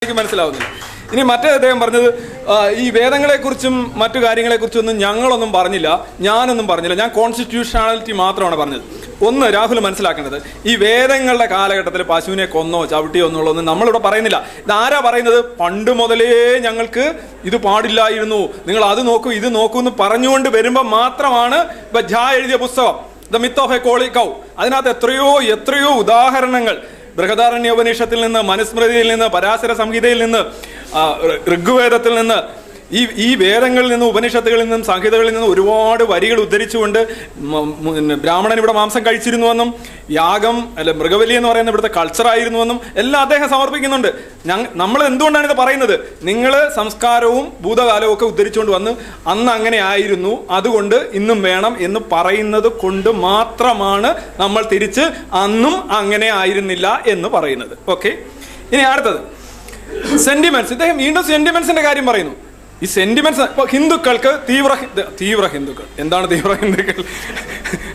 എനിക്ക് മനസ്സിലാവുന്നില്ല. ഇനി മറ്റേ അദ്ദേഹം പറഞ്ഞത് ഈ വേദങ്ങളെക്കുറിച്ചും മറ്റു കാര്യങ്ങളെക്കുറിച്ചൊന്നും ഞങ്ങളൊന്നും പറഞ്ഞില്ല, ഞാനൊന്നും പറഞ്ഞില്ല, ഞാൻ കോൺസ്റ്റിറ്റ്യൂഷണാലിറ്റി മാത്രമാണ് പറഞ്ഞത്. ഒന്ന് രാഹുൽ മനസ്സിലാക്കേണ്ടത്, ഈ വേദങ്ങളുടെ കാലഘട്ടത്തിൽ പശുവിനെ കൊന്നോ ചവിട്ടിയോ എന്നുള്ളതൊന്നും നമ്മളിവിടെ പറയുന്നില്ല. ഇതാരാ പറയുന്നത്? പണ്ട് മുതലേ ഞങ്ങൾക്ക് ഇത് പാടില്ലായിരുന്നു, നിങ്ങൾ അത് നോക്കൂ ഇത് നോക്കൂ എന്ന് പറഞ്ഞുകൊണ്ട് വരുമ്പോൾ മാത്രമാണ് ഇപ്പം ഝാ എഴുതിയ പുസ്തകം ദ മിത്ത് ഓഫ് എ കോളി കൗ, അതിനകത്ത് എത്രയോ ഉദാഹരണങ്ങൾ ബൃഹദാരണ്യ ഉപനിഷത്തിൽ നിന്ന്, മനുസ്മൃതിയിൽ നിന്ന്, പരാശര സംഹിതയിൽ നിന്ന്, ഋഗ്വേദത്തിൽ നിന്ന്, ഈ വേദങ്ങളിൽ നിന്നും ഉപനിഷത്തുകളിൽ നിന്നും സംഹിതകളിൽ നിന്നും ഒരുപാട് വരികൾ ഉദ്ധരിച്ചുകൊണ്ട് ബ്രാഹ്മണൻ ഇവിടെ മാംസം കഴിച്ചിരുന്നുവെന്നും യാഗം അല്ല മൃഗബലി എന്ന് പറയുന്ന ഇവിടുത്തെ കൾച്ചറായിരുന്നുവെന്നും എല്ലാം അദ്ദേഹം സമർപ്പിക്കുന്നുണ്ട്. നമ്മൾ എന്തുകൊണ്ടാണ് ഇത് പറയുന്നത്? നിങ്ങൾ സംസ്കാരവും ഭൂതകാലവും ഒക്കെ ഉദ്ധരിച്ചുകൊണ്ട് വന്ന് അന്ന് അങ്ങനെ ആയിരുന്നു, അതുകൊണ്ട് ഇന്നും വേണം എന്ന് പറയുന്നത് കൊണ്ട് മാത്രമാണ് നമ്മൾ തിരിച്ച് അന്നും അങ്ങനെ ആയിരുന്നില്ല എന്ന് പറയുന്നത്. ഓക്കെ, ഇനി അടുത്തത് സെന്റിമെന്റ്സ്. ഇദ്ദേഹം വീണ്ടും സെന്റിമെന്റ്സിന്റെ കാര്യം പറയുന്നു. ഈ സെന്റിമെന്റ്സ് ഇപ്പോൾ ഹിന്ദുക്കൾക്ക് തീവ്ര ഹിന്ദുക്കൾ, എന്താണ് തീവ്ര ഹിന്ദുക്കൾ?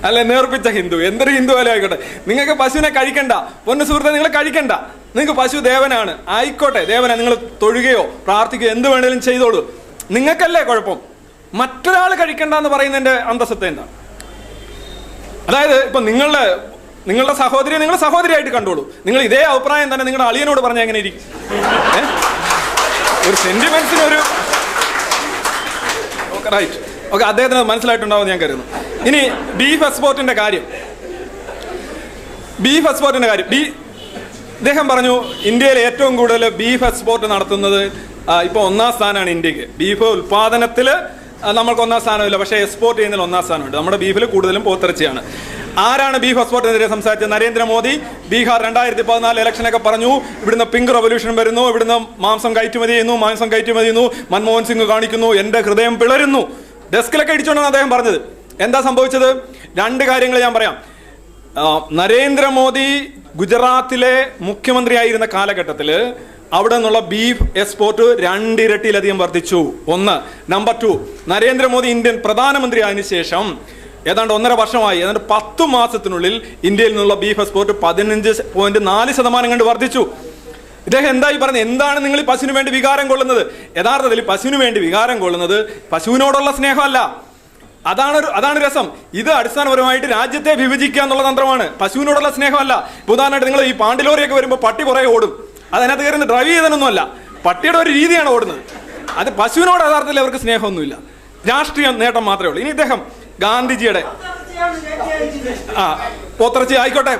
അല്ലെ നേർപ്പിച്ച ഹിന്ദു, എന്തൊരു ഹിന്ദു പോലെ ആയിക്കോട്ടെ, നിങ്ങൾക്ക് പശുവിനെ കഴിക്കണ്ട, പൊന്നു സുഹൃത്തെ, നിങ്ങൾ കഴിക്കണ്ട, നിങ്ങൾക്ക് പശു ദേവനാണ്, ആയിക്കോട്ടെ ദേവനാണ്, നിങ്ങൾ തൊഴുകയോ പ്രാർത്ഥിക്കുകയോ എന്ത് വേണേലും ചെയ്തോളൂ, നിങ്ങൾക്കല്ലേ കുഴപ്പം, മറ്റൊരാൾ കഴിക്കണ്ട എന്ന് പറയുന്നതിന്റെ അന്തസ്സത്തെ എന്താ? അതായത് ഇപ്പൊ നിങ്ങളുടെ സഹോദരിയെ നിങ്ങൾ സഹോദരിയായിട്ട് കണ്ടോളൂ, നിങ്ങൾ ഇതേ അഭിപ്രായം തന്നെ നിങ്ങളുടെ അളിയനോട് പറഞ്ഞാൽ എങ്ങനെ ഇരിക്കും? ഒരു സെന്റിമെന്റ്സിനൊരു റൈറ്റ്. ഓക്കെ, അദ്ദേഹത്തിന് മനസ്സിലായിട്ടുണ്ടാവും ഞാൻ കരുതുന്നു. ഇനി ബീഫ് എക്സ്പോർട്ടിന്റെ കാര്യം, ഇദ്ദേഹം പറഞ്ഞു ഇന്ത്യയിൽ ഏറ്റവും കൂടുതൽ ബീഫ് എക്സ്പോർട്ട് നടത്തുന്നത് ഇപ്പോൾ 1ാം സ്ഥാനമാണ് ഇന്ത്യക്ക്. ബീഫ് ഉൽപാദനത്തിൽ നമ്മൾക്ക് 1ാം സ്ഥാനമില്ല, പക്ഷേ എക്സ്പോർട്ട് ചെയ്യുന്നതിൽ 1ാം സ്ഥാനമുണ്ട്. നമ്മുടെ ബീഫിൽ കൂടുതലും പോത്തിറച്ചിയാണ്. ആരാണ് ബീഫ് എക്സ്പോർട്ടിനെതിരെ സംസാരിച്ചത്? നരേന്ദ്രമോദി. ബീഹാർ 2014 ഇലക്ഷനൊക്കെ പറഞ്ഞു ഇവിടുന്ന് പിങ്ക് റവല്യൂഷൻ വരുന്നു, ഇവിടുന്ന് മാംസം കയറ്റുമതി ചെയ്യുന്നു, മൻമോഹൻ സിംഗ് കാണിക്കുന്നു, എൻ്റെ ഹൃദയം പിളരുന്നു, ഡെസ്കിലൊക്കെ ഇടിച്ചുകൊണ്ടാണ് അദ്ദേഹം പറഞ്ഞത്. എന്താ സംഭവിച്ചത്? 2 കാര്യങ്ങൾ ഞാൻ പറയാം. നരേന്ദ്രമോദി ഗുജറാത്തിലെ മുഖ്യമന്ത്രിയായിരുന്ന കാലഘട്ടത്തിൽ അവിടെ നിന്നുള്ള ബീഫ് എക്സ്പോർട്ട് 2 ഇരട്ടിയിലധികം വർദ്ധിച്ചു. 1. നമ്പർ 2, നരേന്ദ്രമോദി ഇന്ത്യൻ പ്രധാനമന്ത്രി ആയതിനു ശേഷം ഏതാണ്ട് 1.5 വർഷമായി, ഏതാണ്ട് 10 മാസത്തിനുള്ളിൽ ഇന്ത്യയിൽ നിന്നുള്ള ബീഫ് എക്സ്പോർട്ട് 15.4% കണ്ട് വർദ്ധിച്ചു. ഇദ്ദേഹം എന്തായി പറഞ്ഞത്? എന്താണ് നിങ്ങൾ ഈ പശുവിന് വേണ്ടി വികാരം കൊള്ളുന്നത്? യഥാർത്ഥത്തിൽ പശുവിന് വേണ്ടി വികാരം കൊള്ളുന്നത് പശുവിനോടുള്ള സ്നേഹമല്ല, അതാണ് രസം. ഇത് അടിസ്ഥാനപരമായിട്ട് രാജ്യത്തെ വിഭജിക്കുക എന്നുള്ള തന്ത്രമാണ്, പശുവിനോടുള്ള സ്നേഹമല്ല. ഉദാഹരണമായിട്ട് നിങ്ങൾ ഈ പാണ്ടിലോറിയൊക്കെ വരുമ്പോൾ പട്ടി പുറകെ ഓടും, അതിനകത്ത് കയറുന്ന ഡ്രൈവ് ചെയ്തതൊന്നുമല്ല, പട്ടിയുടെ ഒരു രീതിയാണ് ഓടുന്നത്. അത് പശുവിനോട് യഥാർത്ഥത്തിൽ അവർക്ക് സ്നേഹമൊന്നുമില്ല, രാഷ്ട്രീയ നേട്ടം മാത്രമേ ഉള്ളൂ. ഇനി ഇദ്ദേഹം ഗാന്ധിജിയുടെ പോത്തിറച്ചി ആയിക്കോട്ടെ,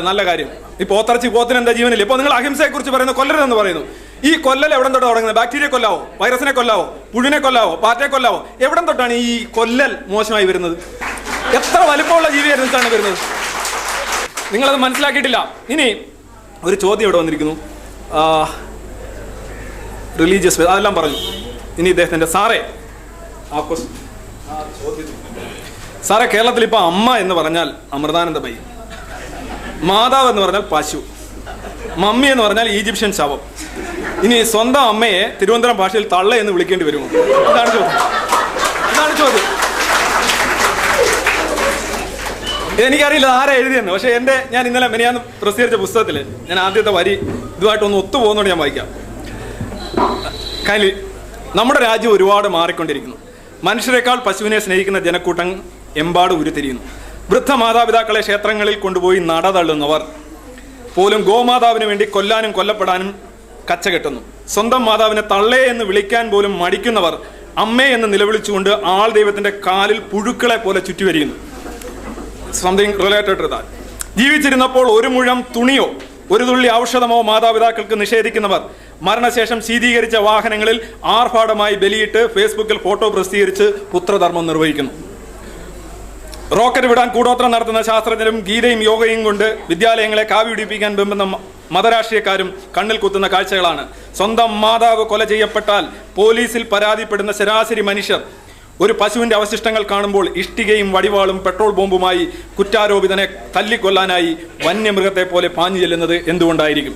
നല്ല കാര്യം. ഈ പോത്തിന് എന്താ ജീവനില്ല? ഇപ്പോൾ നിങ്ങൾ അഹിംസയെ കുറിച്ച് പറയുന്നു, കൊല്ലരുതെന്ന് പറയുന്നു. ഈ കൊല്ലൽ എവിടെ തൊട്ട് തുടങ്ങുന്നത്? ബാക്ടീരിയ കൊല്ലാവോ, വൈറസിനെ കൊല്ലാവോ, പുഴുവിനെ കൊല്ലാവോ, പാറ്റയെ കൊല്ലാവോ? എവിടെ തൊട്ടാണ് ഈ കൊല്ലൽ മോശമായി വരുന്നത്? എത്ര വലിപ്പമുള്ള ജീവിയായിരുന്നിട്ടാണ് വരുന്നത്? നിങ്ങളത് മനസ്സിലാക്കിയിട്ടില്ല. ഇനി ഒരു ചോദ്യം ഇവിടെ വന്നിരിക്കുന്നു, റിലീജിയസ്, അതെല്ലാം പറഞ്ഞു. ഇനി ഇദ്ദേഹത്തിന്റെ സാറേ കേരളത്തിൽ ഇപ്പൊ അമ്മ എന്ന് പറഞ്ഞാൽ അമൃതാനന്ദമയി, മാതാവ് എന്ന് പറഞ്ഞാൽ പശു, മമ്മി എന്ന് പറഞ്ഞാൽ ഈജിപ്ഷ്യൻ ശവം. ഇനി സ്വന്തം അമ്മയെ തിരുവനന്തപുരം ഭാഷയിൽ തള്ള എന്ന് വിളിക്കേണ്ടി വരുമോ? ഇതാണ് ചോദ്യം. എനിക്കറിയില്ല ആരാ എഴുതിയെന്ന്, പക്ഷെ ഞാൻ ഇന്നലെ മെനിയാന്ന് പ്രസിദ്ധീകരിച്ച പുസ്തകത്തിൽ ഞാൻ ആദ്യത്തെ വരി ഇതുമായിട്ടൊന്ന് ഒത്തുപോകുന്നതുകൊണ്ട് ഞാൻ വായിക്കാം. നമ്മുടെ രാജ്യം ഒരുപാട് മാറിക്കൊണ്ടിരിക്കുന്നു. മനുഷ്യരെക്കാൾ പശുവിനെ സ്നേഹിക്കുന്ന ജനക്കൂട്ടം എമ്പാട് ഉരുത്തിരിയുന്നു. വൃദ്ധ മാതാപിതാക്കളെ ക്ഷേത്രങ്ങളിൽ കൊണ്ടുപോയി നടതള്ളുന്നവർ പോലും ഗോമാതാവിന് വേണ്ടി കൊല്ലാനും കൊല്ലപ്പെടാനും കച്ചകെട്ടുന്നു. സ്വന്തം മാതാവിനെ തള്ളേ എന്ന് വിളിക്കാൻ പോലും മടിക്കുന്നവർ അമ്മേ എന്ന് നിലവിളിച്ചുകൊണ്ട് ആൾ ദൈവത്തിന്റെ കാലിൽ പുഴുക്കളെ പോലെ ചുറ്റിവരിയുന്നു. Something related to that. ജീവിച്ചിരുന്നപ്പോൾ ഒരു മുഴം തുണിയോ ഒരു തുള്ളി ഔഷധമോ മാതാപിതാക്കൾക്ക് നിഷേധിക്കുന്നവർ മരണശേഷം ശീതീകരിച്ച വാഹനങ്ങളിൽ ആർഭാടമായി ബലിയിട്ട് ഫേസ്ബുക്കിൽ ഫോട്ടോ പ്രസിദ്ധീകരിച്ച് പുത്രധർമ്മം നിർവഹിക്കുന്നു. റോക്കറ്റ് വിടാൻ കൂടോത്രം നടത്തുന്ന ശാസ്ത്രജ്ഞരും ഗീതയും യോഗയും കൊണ്ട് വിദ്യാലയങ്ങളെ കാവിടിപ്പിക്കാൻ വെമ്പുന്ന മതരാഷ്ട്രീയക്കാരും കണ്ണിൽ കുത്തുന്ന കാഴ്ചകളാണ്. സ്വന്തം മാതാവ് കൊല ചെയ്യപ്പെട്ടാൽ പോലീസിൽ പരാതിപ്പെടുന്ന ശരാശരി മനുഷ്യർ ഒരു പശുവിന്റെ അവശിഷ്ടങ്ങൾ കാണുമ്പോൾ ഇഷ്ടികയും വടിവാളും പെട്രോൾ ബോംബുമായി കുറ്റാരോപിതനെ തല്ലിക്കൊല്ലാനായി വന്യമൃഗത്തെ പോലെ പാഞ്ഞു ചെല്ലുന്നത് എന്തുകൊണ്ടായിരിക്കും?